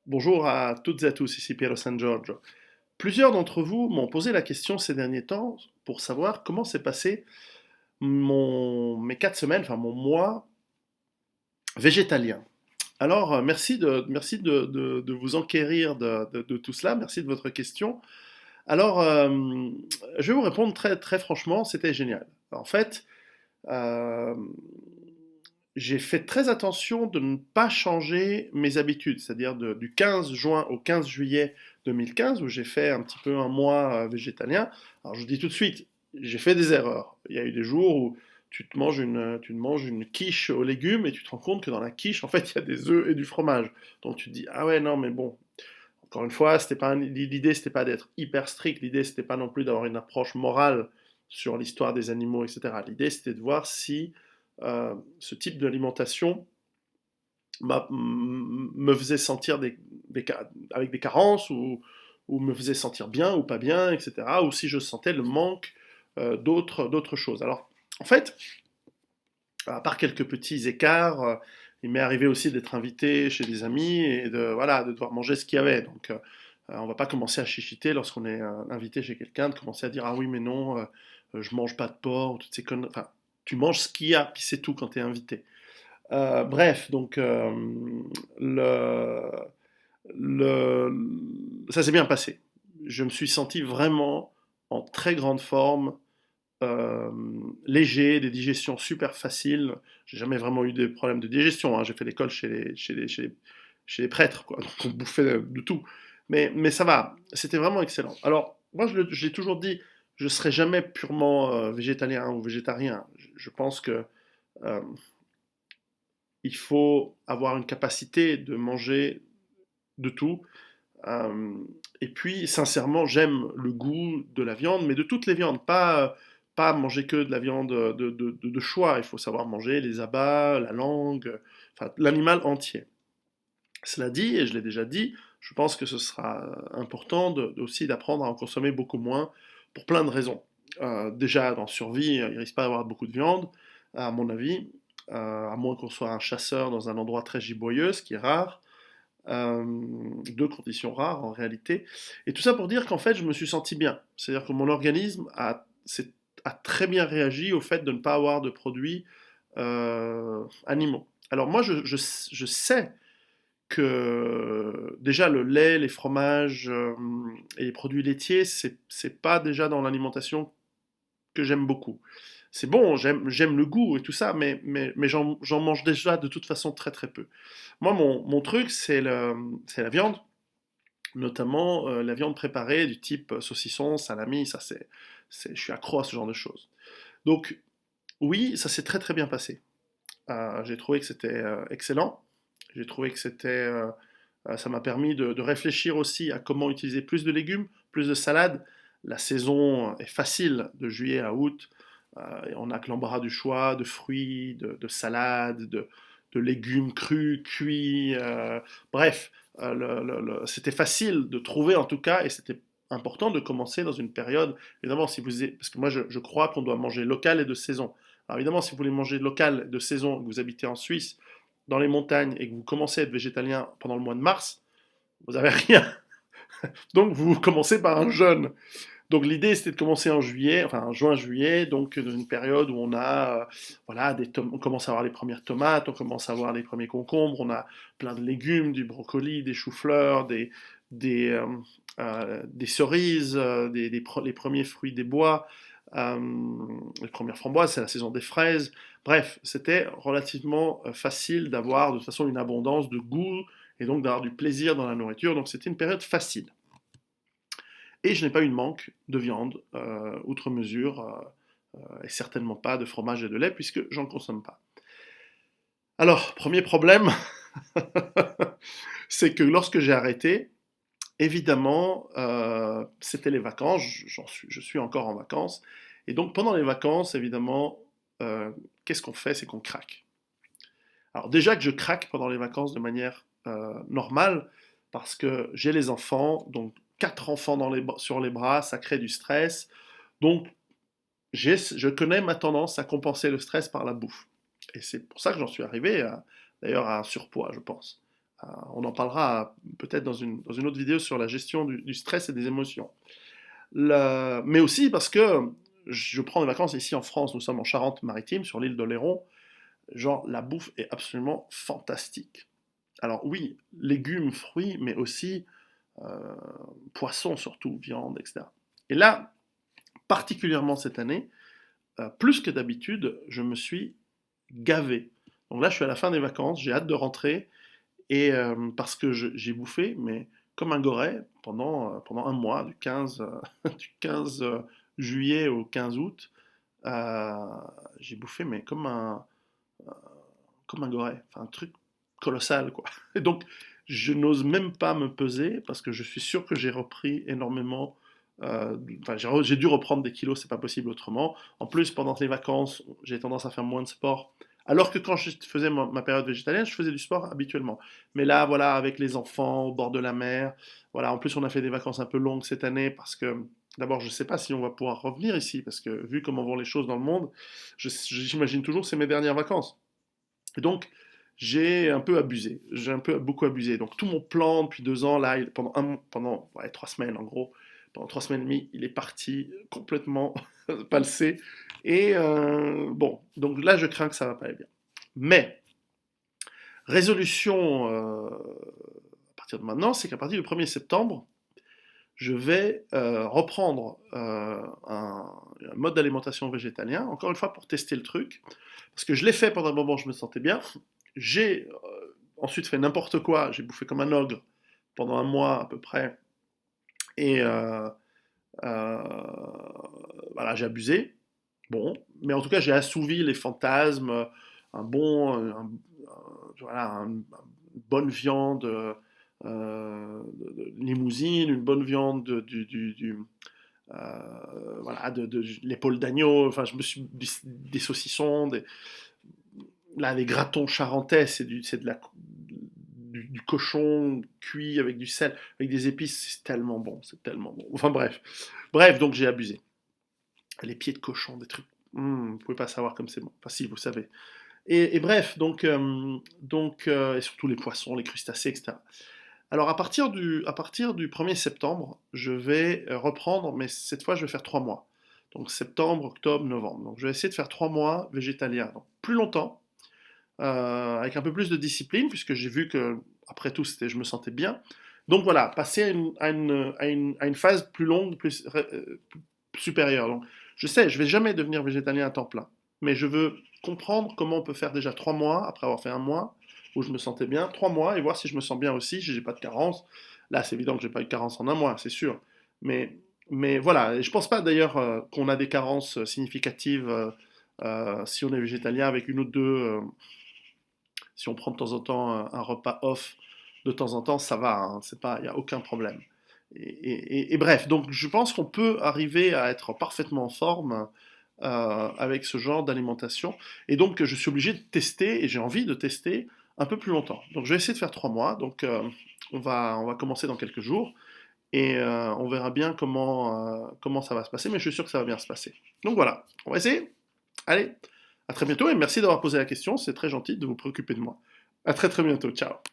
Bonjour à toutes et à tous, ici Piero San Giorgio. Plusieurs d'entre vous m'ont posé la question ces derniers temps pour savoir comment s'est passé mes 4 semaines, enfin mon mois végétalien. Alors, merci de vous enquérir de tout cela, merci de votre question. Alors, je vais vous répondre très, très franchement, c'était génial. En fait, euh, j'ai fait très attention de ne pas changer mes habitudes, c'est-à-dire du 15 juin au 15 juillet 2015, où j'ai fait un petit peu un mois végétalien. Alors je vous dis tout de suite, j'ai fait des erreurs. Il y a eu des jours où tu te manges une quiche aux légumes et tu te rends compte que dans la quiche, en fait, il y a des œufs et du fromage. Donc tu te dis, ah ouais, non, mais bon, encore une fois, l'idée, c'était pas d'être hyper strict, l'idée, c'était pas non plus d'avoir une approche morale sur l'histoire des animaux, etc. L'idée, c'était de voir si ce type d'alimentation me faisait sentir avec des carences ou me faisait sentir bien ou pas bien, etc. Ou si je sentais le manque d'autres choses. Alors, en fait, à part quelques petits écarts, il m'est arrivé aussi d'être invité chez des amis et de devoir manger ce qu'il y avait. Donc, on va pas commencer à chichiter lorsqu'on est invité chez quelqu'un, de commencer à dire ah oui mais non, je mange pas de porc, ou toutes ces conneries. Enfin, tu manges ce qu'il y a, puis c'est tout quand tu es invité. Bref, donc le, le- ça s'est bien passé. Je me suis senti vraiment en très grande forme, euh, léger, des digestions super faciles. J'ai jamais vraiment eu de problème de digestion, hein. J'ai fait l'école chez les prêtres, quoi. Donc on bouffait de tout. Mais ça va, c'était vraiment excellent. Alors, moi, je l'ai toujours dit, je ne serai jamais purement végétalien ou végétarien. Je pense que euh, il faut avoir une capacité de manger de tout. Euh, et puis, sincèrement, j'aime le goût de la viande, mais de toutes les viandes, pas manger que de la viande de choix. Il faut savoir manger les abats, la langue, enfin, l'animal entier. Cela dit, et je l'ai déjà dit, je pense que ce sera important aussi d'apprendre à en consommer beaucoup moins pour plein de raisons. Déjà, dans survie, il ne risque pas d'avoir beaucoup de viande, à mon avis, à moins qu'on soit un chasseur dans un endroit très giboyeux, ce qui est rare. Euh, Deux conditions rares en réalité. Et tout ça pour dire qu'en fait, je me suis senti bien. C'est-à-dire que mon organisme a très bien réagi au fait de ne pas avoir de produits animaux. Alors moi, je sais que déjà le lait, les fromages et les produits laitiers, c'est pas déjà dans l'alimentation que j'aime beaucoup. C'est bon, j'aime le goût et tout ça, mais j'en mange déjà de toute façon très très peu. Moi, mon truc, c'est la viande, notamment la viande préparée du type saucisson, salami, ça je suis accro à ce genre de choses. Donc, oui, ça s'est très très bien passé. J'ai trouvé que c'était excellent. J'ai trouvé que ça m'a permis de réfléchir aussi à comment utiliser plus de légumes, plus de salades. La saison est facile de juillet à août. Et on a que l'embarras du choix de fruits, de salades, de légumes crus, cuits. Bref, c'était facile de trouver en tout cas, et c'était important de commencer dans une période. Évidemment, parce que moi je crois qu'on doit manger local et de saison. Alors évidemment, si vous voulez manger local de saison, que vous habitez en Suisse, dans les montagnes, et que vous commencez à être végétalien pendant le mois de mars, vous n'avez rien. Donc vous commencez par un jeûne. Donc l'idée c'était de commencer en juillet, enfin en juin-juillet, donc dans une période où on a, voilà, on commence à avoir les premières tomates, on commence à avoir les premiers concombres, on a plein de légumes, du brocoli, des choux-fleurs, des cerises, les premiers fruits des bois, euh, les premières framboises, c'est la saison des fraises. Bref, c'était relativement facile d'avoir de toute façon une abondance de goût et donc d'avoir du plaisir dans la nourriture. Donc c'était une période facile. Et je n'ai pas eu de manque de viande, outre mesure, et certainement pas de fromage et de lait, puisque j'en consomme pas. Alors, premier problème, c'est que lorsque j'ai arrêté, évidemment, c'était les vacances, je suis encore en vacances, et donc pendant les vacances, évidemment, qu'est-ce qu'on fait? C'est qu'on craque. Alors déjà que je craque pendant les vacances de manière normale, parce que j'ai les enfants, donc 4 enfants sur les bras, ça crée du stress. Donc je connais ma tendance à compenser le stress par la bouffe. Et c'est pour ça que j'en suis arrivé, d'ailleurs, à un surpoids, je pense. On en parlera peut-être dans une autre vidéo sur la gestion du stress et des émotions. Mais aussi parce que je prends des vacances ici en France, nous sommes en Charente-Maritime, sur l'île d'Oléron, genre la bouffe est absolument fantastique. Alors oui, légumes, fruits, mais aussi euh, poissons surtout, viande, etc. Et là, particulièrement cette année, plus que d'habitude, je me suis gavé. Donc là, je suis à la fin des vacances, j'ai hâte de rentrer, et parce que j'ai bouffé, mais comme un goret, pendant un mois, du 15, du 15 juillet au 15 août, euh, j'ai bouffé, mais comme un goret, enfin un truc colossal, quoi. Et donc, je n'ose même pas me peser, parce que je suis sûr que j'ai repris énormément. Enfin, j'ai dû reprendre des kilos, c'est pas possible autrement. En plus, pendant les vacances, j'ai tendance à faire moins de sport. Alors que quand je faisais ma période végétalienne, je faisais du sport habituellement. Mais là, voilà, avec les enfants au bord de la mer, voilà. En plus, on a fait des vacances un peu longues cette année parce que, d'abord, je ne sais pas si on va pouvoir revenir ici parce que, vu comment vont les choses dans le monde, j'imagine toujours que c'est mes dernières vacances. Et donc, j'ai un peu abusé. J'ai un peu beaucoup abusé. Donc, tout mon plan depuis 2 ans, là, pendant ouais, 3 semaines en gros, pendant 3 semaines et demie, il est parti complètement palsé. Et bon, donc là, je crains que ça va pas aller bien. Mais, résolution à partir de maintenant, c'est qu'à partir du 1er septembre, je vais reprendre un mode d'alimentation végétalien, encore une fois pour tester le truc, parce que je l'ai fait pendant un moment, je me sentais bien. J'ai ensuite fait n'importe quoi, j'ai bouffé comme un ogre pendant un mois à peu près, et euh, voilà, j'ai abusé. Bon, mais en tout cas, j'ai assouvi les fantasmes, un bon, voilà, une bonne viande de limousine, une bonne viande voilà, de l'épaule d'agneau, enfin, je me suis des saucissons, là, les gratons charentais, c'est du cochon cuit avec du sel, avec des épices, c'est tellement bon, c'est tellement bon. Enfin bref, donc j'ai abusé. Les pieds de cochon, des trucs, vous pouvez pas savoir comme c'est bon. Enfin si, vous savez. Et bref, et surtout les poissons, les crustacés, etc. Alors à partir du 1er septembre, je vais reprendre, mais cette fois je vais faire 3 mois. Donc septembre, octobre, novembre. Donc je vais essayer de faire 3 mois végétalien. Donc plus longtemps, avec un peu plus de discipline, puisque j'ai vu que, après tout, je me sentais bien. Donc voilà, passer à une phase plus longue, plus supérieure. Donc, je sais, je vais jamais devenir végétalien à temps plein, mais je veux comprendre comment on peut faire déjà 3 mois, après avoir fait un mois, où je me sentais bien, 3 mois, et voir si je me sens bien aussi, si j'ai pas de carence. Là, c'est évident que j'ai pas eu de carence en un mois, c'est sûr. Mais, mais voilà, et je pense pas d'ailleurs qu'on a des carences significatives si on est végétalien avec une ou deux si on prend de temps en temps un repas off de temps en temps, ça va, hein, c'est pas, il n'y a aucun problème. Et bref, donc je pense qu'on peut arriver à être parfaitement en forme avec ce genre d'alimentation. Et donc je suis obligé de tester, et j'ai envie de tester un peu plus longtemps. Donc je vais essayer de faire 3 mois. Donc on va commencer dans quelques jours. Et on verra bien comment ça va se passer. Mais je suis sûr que ça va bien se passer. Donc voilà, on va essayer. Allez, à très bientôt et merci d'avoir posé la question. C'est très gentil de vous préoccuper de moi. À très très bientôt. Ciao.